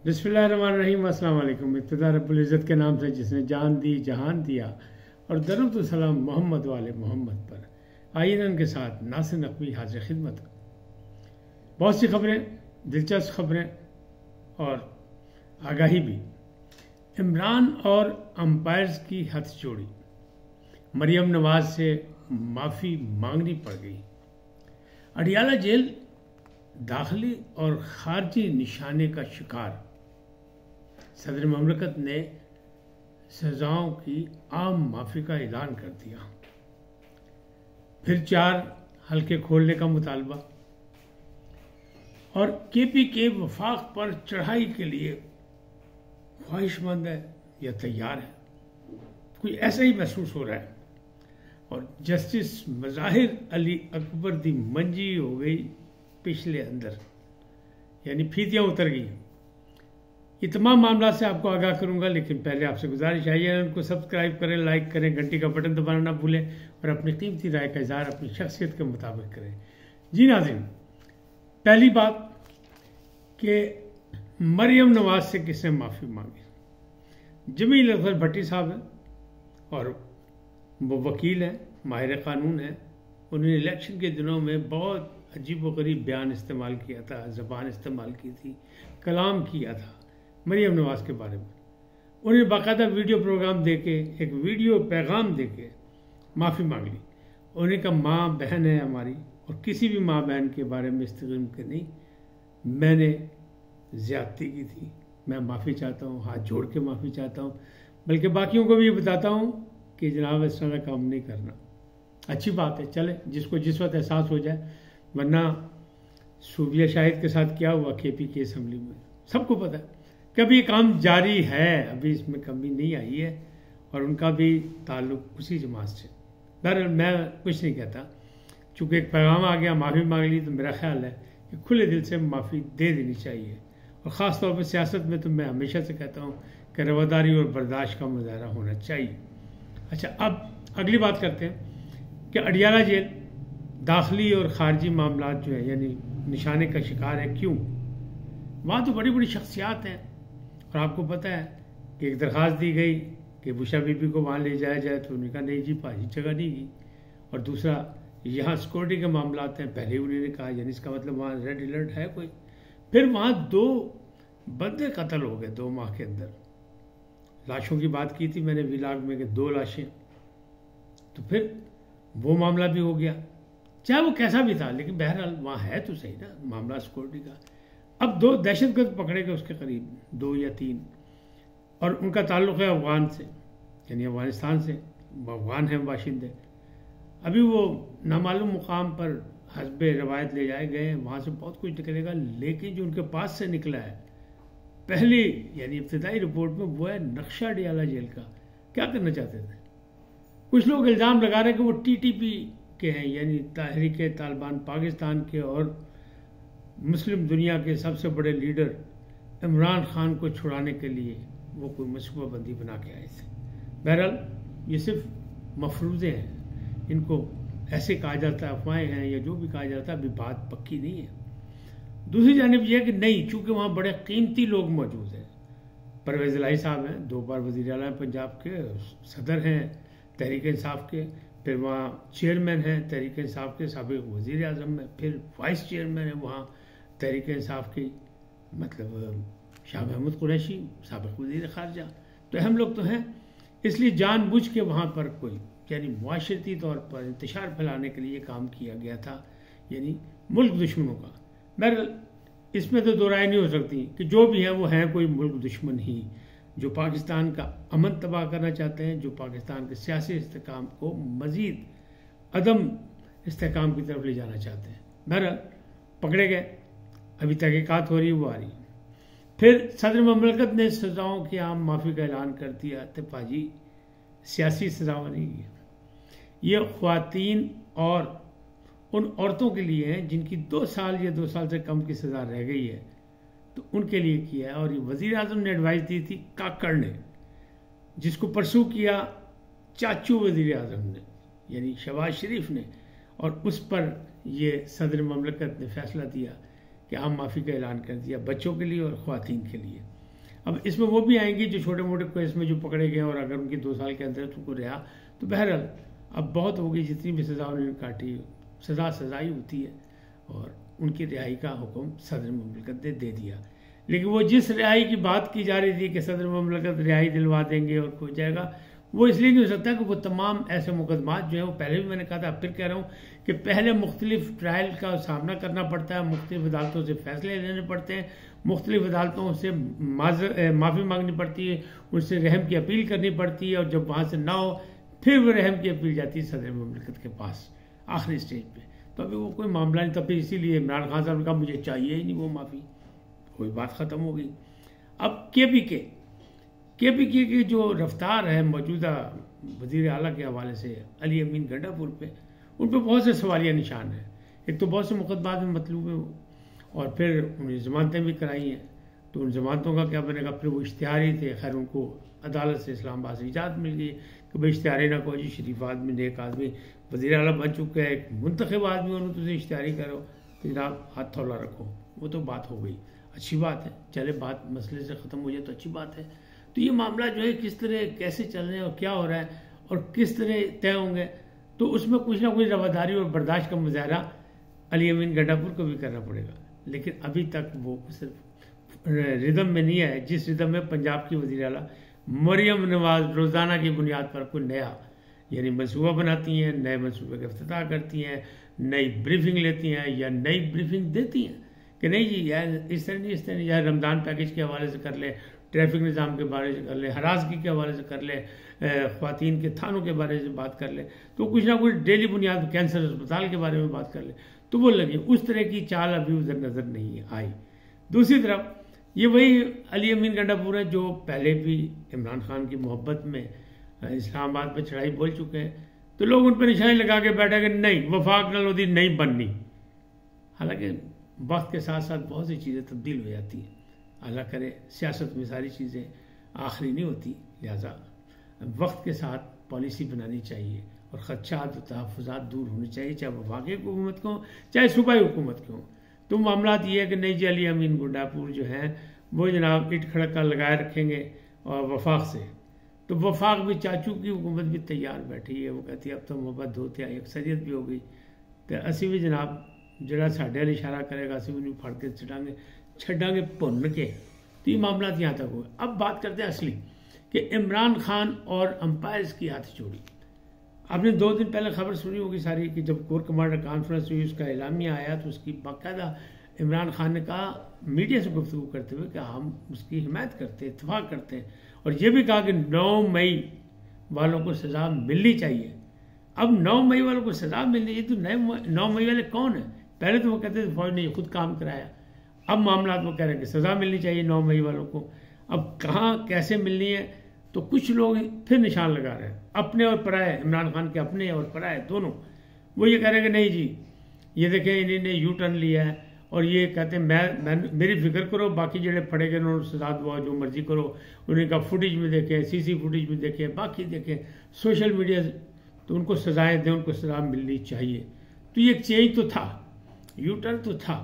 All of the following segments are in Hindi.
बिस्मिल्लाहिर्रहमानिर्रहीम। अस्सलाम वालेकुम। इब्तिदा रब्बुल इज़्ज़त के नाम से जिसने जान दी जहान दिया, और दरूद व सलाम मोहम्मद वाले मोहम्मद पर। आइए उनके साथ नासिर नकवी हाजिर खिदमत। बहुत सी खबरें, दिलचस्प खबरें और आगाही भी। इमरान और अंपायर्स की हथजोड़ी, मरियम नवाज से माफ़ी मांगनी पड़ गई। अडियाला जेल दाखिली और खारजी निशाने का शिकार। सदर ममलकत ने सजाओं की आम माफी का ऐलान कर दिया। फिर 4 हल्के खोलने का मुतालबा। और KPK वफाक पर चढ़ाई के लिए ख्वाहिशमंद है या तैयार है, कोई ऐसा ही महसूस हो रहा है। और जस्टिस मज़ाहिर अली अकबर दी मंजी हो गई पिछले अंदर, यानी फीतियाँ उतर गई। ये तमाम मामला से आपको आगाह करूंगा, लेकिन पहले आपसे गुजारिश है उनको सब्सक्राइब करें, लाइक करें, घंटी का बटन दबाना ना भूलें और अपनी कीमती राय का इजहार अपनी शख्सियत के मुताबिक करें। जी नाज़रीन, पहली बात कि मरियम नवाज से किसने माफ़ी मांगी। जमील अख्तर भट्टी साहब हैं और वो वकील हैं, माहिर कानून हैं। उन्होंने इलेक्शन के दिनों में बहुत अजीब व गरीब बयान इस्तेमाल किया था, ज़बान इस्तेमाल की थी, कलाम किया था मरियम नवाज के बारे में। उन्हें बाकायदा वीडियो प्रोग्राम देके, एक वीडियो पैगाम देके माफ़ी मांग ली। उन्हें कहा माँ बहन है हमारी, और किसी भी माँ बहन के बारे में इस्तेमाल के नहीं, मैंने ज़्यादती की थी, मैं माफ़ी चाहता हूँ, हाथ जोड़ के माफ़ी चाहता हूँ। बल्कि बाकियों को भी ये बताता हूँ कि जनाब इस तरह काम नहीं करना। अच्छी बात है, चले जिसको जिस वक्त एहसास हो जाए। वरना सूबिया शाहिद के साथ क्या हुआ KPK असम्बली में, सबको पता है। कभी काम जारी है, अभी इसमें कमी नहीं आई है, और उनका भी ताल्लुक उसी जमात से। बहरहाल मैं कुछ नहीं कहता, चूँकि एक पैगाम आ गया, माफ़ी मांग ली, तो मेरा ख्याल है कि खुले दिल से माफ़ी दे देनी चाहिए। और ख़ास तौर पर सियासत में तो मैं हमेशा से कहता हूँ कि रवादारी और बर्दाश्त का मुजाहरा होना चाहिए। अच्छा, अब अगली बात करते हैं कि अडियाला जेल दाखिली और ख़ारजी मामला जो है, यानी निशाने का शिकार है। क्यों? वहाँ तो बड़ी बड़ी शख्सियात हैं, और आपको पता है कि एक दरख्वास्त दी गई कि बुशा बीबी को वहाँ ले जाया जाए, तो उन्होंने कहा नहीं जी पाजी जगह नहीं गई। और दूसरा, यहाँ सिक्योरिटी के मामला आते हैं, पहले उन्होंने कहा, यानी इसका मतलब वहाँ रेड अलर्ट है कोई। फिर वहाँ 2 बंदे कत्ल हो गए 2 माह के अंदर। लाशों की बात की थी मैंने व्लॉग में कि 2 लाशें, तो फिर वो मामला भी हो गया। चाहे वो कैसा भी था, लेकिन बहरहाल वहाँ है तो सही ना मामला सिक्योरिटी का। अब 2 दहशतगर्द पकड़े गए उसके करीब, 2 या 3, और उनका ताल्लुक़ है अफगान से, यानी अफगानिस्तान से। अफगान हैं बाशिंदे। अभी वो नामालूम मुकाम पर हस्ब रवायत ले जाए गए हैं, वहाँ से बहुत कुछ निकलेगा, लेकिन जो उनके पास से निकला है पहली, यानी इब्तिदाई रिपोर्ट में, वो है नक्शा अडियाला जेल का। क्या करना चाहते थे? कुछ लोग इल्ज़ाम लगा रहे हैं कि वो TTP के हैं, यानी तहरीक तालिबान पाकिस्तान के, और मुस्लिम दुनिया के सबसे बड़े लीडर इमरान खान को छुड़ाने के लिए वो कोई मनसूबाबंदी बना के आए थे। बहरहाल ये सिर्फ मफरूज़े हैं, इनको ऐसे कहा जाता है, अफवाहें हैं या जो भी कहा जाता है, अभी बात पक्की नहीं है। दूसरी जानिब यह है कि नहीं, चूँकि वहाँ बड़े कीमती लोग मौजूद हैं। परवेज़ इलाही साहब हैं, 2 बार वज़ीर आला पंजाब के, सदर हैं तहरीक इंसाफ के, फिर वहाँ चेयरमैन हैं तहरीक इंसाफ के, साबिक़ वज़ीर आज़म में, फिर वाइस चेयरमैन है वहाँ तहरीक इंसाफ की, मतलब शाह महमूद कुरैशी, साबिक़ वज़ीर ख़ारजा। तो अहम लोग तो हैं, इसलिए जानबूझ के वहाँ पर कोई, यानी मुआशरती तौर पर इंतशार फैलाने के लिए काम किया गया था, यानी मुल्क दुश्मनों का। बहरहाल इसमें तो 2 राय नहीं हो सकती कि जो भी हैं वो हैं कोई मुल्क दुश्मन ही, जो पाकिस्तान का अमन तबाह करना चाहते हैं, जो पाकिस्तान के सियासी इस्तेहकाम को मज़ीद अदम इस्तेहकाम की तरफ ले जाना चाहते हैं। बहरहाल पकड़े गए, अभी तहकीकात हो रही है, वो आ रही है। फिर सदर ममलकत ने सजाओं की आम माफ़ी का ऐलान कर दिया। तो पाजी सियासी सजाओं नहीं है, ये ख्वातीन और उन औरतों के लिए हैं जिनकी 2 साल या 2 साल से कम की सज़ा रह गई है, तो उनके लिए किया है। और ये वज़ीर आज़म ने एडवाइस दी थी काकड़ ने, जिसको परसू किया चाचू वज़ीर आज़म ने, यानी शहबाज शरीफ ने, और उस पर ये सदर ममलकत ने फैसला दिया कि आम माफ़ी का ऐलान कर दिया, बच्चों के लिए और ख़वातीन के लिए। अब इसमें वो भी आएंगी जो छोटे मोटे केस में जो पकड़े गए और अगर उनकी 2 साल के अंदर उनको रिहा, तो बहरहाल अब बहुत हो गई, जितनी भी सज़ा उन्होंने काटी, सज़ा ही होती है, और उनकी रिहाई का हुक्म सदर मुमलिकत ने दे दिया। लेकिन वो जिस रिहाई की बात की जा रही थी कि सदर मुमलिकत रिहाई दिलवा देंगे और हो जाएगा, वो इसलिए नहीं हो सकता कि वो तमाम ऐसे मुकदमात जो है, वो पहले भी मैंने कहा था, फिर कह रहा हूँ कि पहले मुख्तलिफ ट्रायल का सामना करना पड़ता है, मुख्तलिफ अदालतों से फैसले लेने पड़ते हैं, मुख्तलिफ अदालतों से माफ़ी मांगनी पड़ती है, उनसे रहम की अपील करनी पड़ती है, और जब वहाँ से ना हो फिर वो रहम की अपील जाती है सदर मुमलिकत के पास आखिरी स्टेज पे। तो अभी वो कोई मामला नहीं, तब फिर इसीलिए इमरान खान साहब ने कहा मुझे चाहिए ही नहीं वो माफ़ी, कोई बात ख़त्म हो गई। अब KPK की जो रफ्तार है मौजूदा वज़ीर आला के हवाले से अली अमीन गंडापुर पे, उन पर बहुत से सवालिया निशान हैं। एक तो बहुत से मुकदमात में मतलूब है वो, और फिर उन्हें ज़मानतें भी कराई हैं, तो उन ज़मानतों का क्या बनेगा? फिर वो इश्तिहारी थे, खैर उनको अदालत से इस्लामाबाद से इजाज़त मिल गई कि भाई इश्तिहारी ना को जी, शरीफ आदमी, नेक आदमी, वज़ीर आला बन चुका है, एक मुंतखब आदमी, उन्होंने तुझे इश्तिहारी करो तो जनाब हाथ थौला रखो। वो तो बात हो गई, अच्छी बात है, चले बात मसले से ख़त्म हो जाए तो अच्छी बात है। तो ये मामला जो है किस तरह कैसे चल रहे हैं और क्या हो रहा है और किस तरह तय होंगे, तो उसमें कुछ ना कुछ रवादारी और बर्दाश्त का मुजाहरा अली अमीन गंडापुर को भी करना पड़ेगा। लेकिन अभी तक वो सिर्फ रिदम में नहीं आए जिस रिदम में पंजाब की वज़ीर आला मरियम नवाज रोज़ाना की बुनियाद पर कोई नया यानी मनसूबा बनाती हैं, नए मनसूबे का इफ्तिताह करती हैं, नई ब्रीफिंग लेती हैं या नई ब्रीफिंग देती हैं कि नहीं जी यार इस तरह नहीं, इस तरह नहीं, यार रमज़ान पैकेज के हवाले से कर ले, ट्रैफिक निज़ाम के बारे से कर ले, हरासगी के हवाले से कर ले, ख़वातीन के थानों के बारे में बात कर ले, तो कुछ ना कुछ डेली बुनियाद कैंसर अस्पताल के बारे में बात कर ले, तो वो लगी उस तरह की चाल अभी उधर नज़र नहीं आई। दूसरी तरफ ये वही अली अमीन गंडापुर है जो पहले भी इमरान खान की मोहब्बत में इस्लामाबाद पर चढ़ाई बोल चुके हैं, तो लोग उन पर निशानी लगा के बैठे कि नहीं वफाक नलोदी नहीं बननी। हालांकि वक्त के साथ साथ बहुत सी चीज़ें तब्दील हो जाती हैं, अल्लाह करे सियासत में सारी चीज़ें आखिरी नहीं होती, लिहाजा वक्त के साथ पॉलिसी बनानी चाहिए और ख़दशात और तहफ़्फ़ुज़ात दूर होने चाहिए, चाहे वफाकी हुकूमत को हो चाहे सूबाई हुकूमत के हों। तो मामला ये है कि नहीं जी अली अमीन गंडापुर जो हैं वो जनाब ईट खड़का लगाए रखेंगे और वफाक से, तो वफाक भी चाचू की हुकूमत भी तैयार बैठी है, वो कहती है अब तो मोहब्बत होते आई अक्सरियत भी हो गई, तो असी भी जनाब जरा साढ़े वाल इशारा करेगा असी भी फड़ के छड़ांगे भुन के। तो ये मामला यहाँ तक हुआ। अब बात करते हैं असली कि इमरान खान और अंपायर्स की हाथ जोड़ी। आपने 2 दिन पहले खबर सुनी होगी सारी कि जब कोर कमांडर कॉन्फ्रेंस हुई उसका एलामिया आया तो उसकी बाकायदा इमरान खान ने कहा मीडिया से गुफ्तगू करते हुए कि हम उसकी हिमायत करते हैं, इत्तफाक करते हैं, और ये भी कहा कि 9 मई वालों को सज़ा मिलनी चाहिए। अब 9 मई वालों को सज़ा मिलनी चाहिए, तो 9 मई वाले कौन है? पहले तो वो कहते थे फौज ने खुद काम कराया, अब मामला वो कह रहे हैं कि सज़ा मिलनी चाहिए 9 मई वालों को। अब कहाँ कैसे मिलनी है, तो कुछ लोग फिर निशान लगा रहे हैं, अपने और पराए, इमरान खान के अपने और पराए दोनों। वो ये कह रहे हैं कि नहीं जी ये देखें इन्होंने यू टर्न लिया है, और ये कहते हैं मैं मेरी फिक्र करो, बाकी जड़े फड़े गए उन्होंने सजा दो जो मर्जी करो, उन्हें का फुटेज में देखें, CC फुटेज में देखें, बाकी देखें सोशल मीडिया, तो उनको सजाएं दें, उनको सजा मिलनी चाहिए। तो ये एक चेंज तो था, यू टर्न तो था,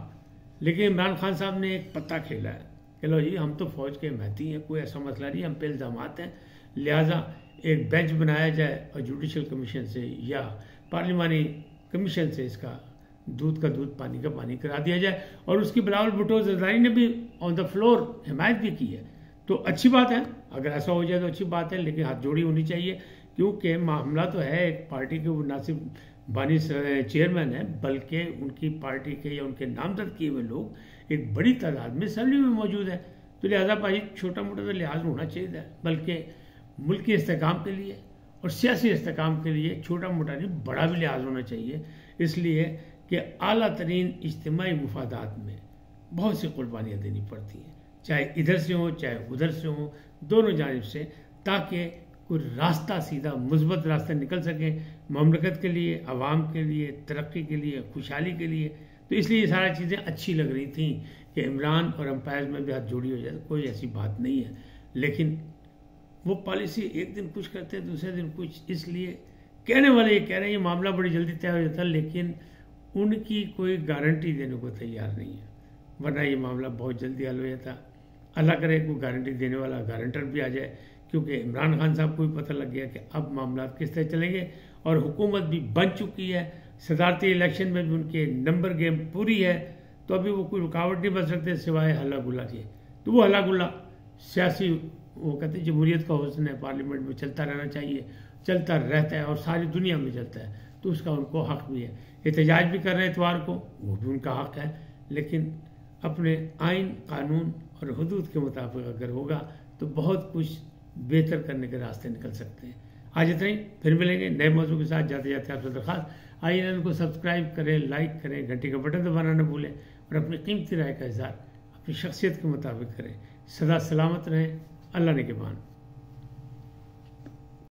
लेकिन इमरान खान साहब ने एक पत्ता खेला है कि लो जी हम तो फौज के महती हैं, कोई ऐसा मसला नहीं, हम पे इल्ज़ामात हैं, लिहाजा एक बेंच बनाया जाए और जुडिशल कमीशन से या पार्लिमानी कमीशन से इसका दूध का दूध पानी का पानी करा दिया जाए। और उसकी बिलावल भुट्टो ज़रदारी ने भी ऑन द फ्लोर हिमायत भी की है, तो अच्छी बात है, अगर ऐसा हो जाए तो अच्छी बात है, लेकिन हाथ जोड़ी होनी चाहिए, क्योंकि मामला तो है एक पार्टी के वो ना सिर्फ बानी चेयरमैन है बल्कि उनकी पार्टी के या उनके नामजद किए हुए लोग एक बड़ी तादाद में असम्बली में मौजूद है। तो लिहाजा भाई छोटा मोटा तो लिहाज होना चाहिए, बल्कि मुल्क के इस्तेकाम के लिए और सियासी इस्तेकाम के लिए छोटा मोटा नहीं बड़ा भी लिहाज होना चाहिए, इसलिए कि आला तरीन इज्तिमाई मुफादात में बहुत सी कुर्बानियाँ देनी पड़ती हैं, चाहे इधर से हो चाहे उधर से हो, दोनों जानिब से, ताकि कोई रास्ता सीधा मुस्बत रास्ता निकल सके ममलकत के लिए, आवाम के लिए, तरक्की के लिए, खुशहाली के लिए। तो इसलिए ये सारी चीज़ें अच्छी लग रही थी कि इमरान और अंपायर में भी हाथ जोड़ी हो जाए, कोई ऐसी बात नहीं है। लेकिन वो पॉलिसी एक दिन कुछ करते हैं दूसरे दिन कुछ, इसलिए कहने वाले ये कह रहे हैं ये मामला बड़ी जल्दी तय हो जाता है, लेकिन उनकी कोई गारंटी देने को तैयार नहीं है, वरना ये मामला बहुत जल्दी हल हो जाता। अल्लाह करे कोई गारंटी देने वाला गारंटर भी आ जाए, क्योंकि इमरान खान साहब को भी पता लग गया कि अब मामला किस तरह चलेंगे और हुकूमत भी बन चुकी है, सदारती इलेक्शन में भी उनके नंबर गेम पूरी है, तो अभी वो कोई रुकावट नहीं बन सकते सिवाय हल्ला गुल्ला के। तो वो हल्ला गुल्ला सियासी, वो कहते हैं जमहूरियत का हुस्न है, पार्लियामेंट में चलता रहना चाहिए, चलता रहता है और सारी दुनिया में चलता है, तो उसका उनको हक भी है। एहतजाज भी कर रहे हैं इतवार को, वो भी उनका हक है, लेकिन अपने आइन कानून और हुदूद के मुताबिक अगर होगा तो बहुत कुछ बेहतर करने के रास्ते निकल सकते हैं। आज इतना ही, फिर मिलेंगे नए मौजू के साथ। जाते जाते आपसे दरखास्त, आई चैनल को सब्सक्राइब करें, लाइक करें, घंटी का बटन दबाना न भूलें और अपनी कीमती राय का इज़हार अपनी शख्सियत के मुताबिक करें। सदा सलामत रहें। अल्लाह ने के मान।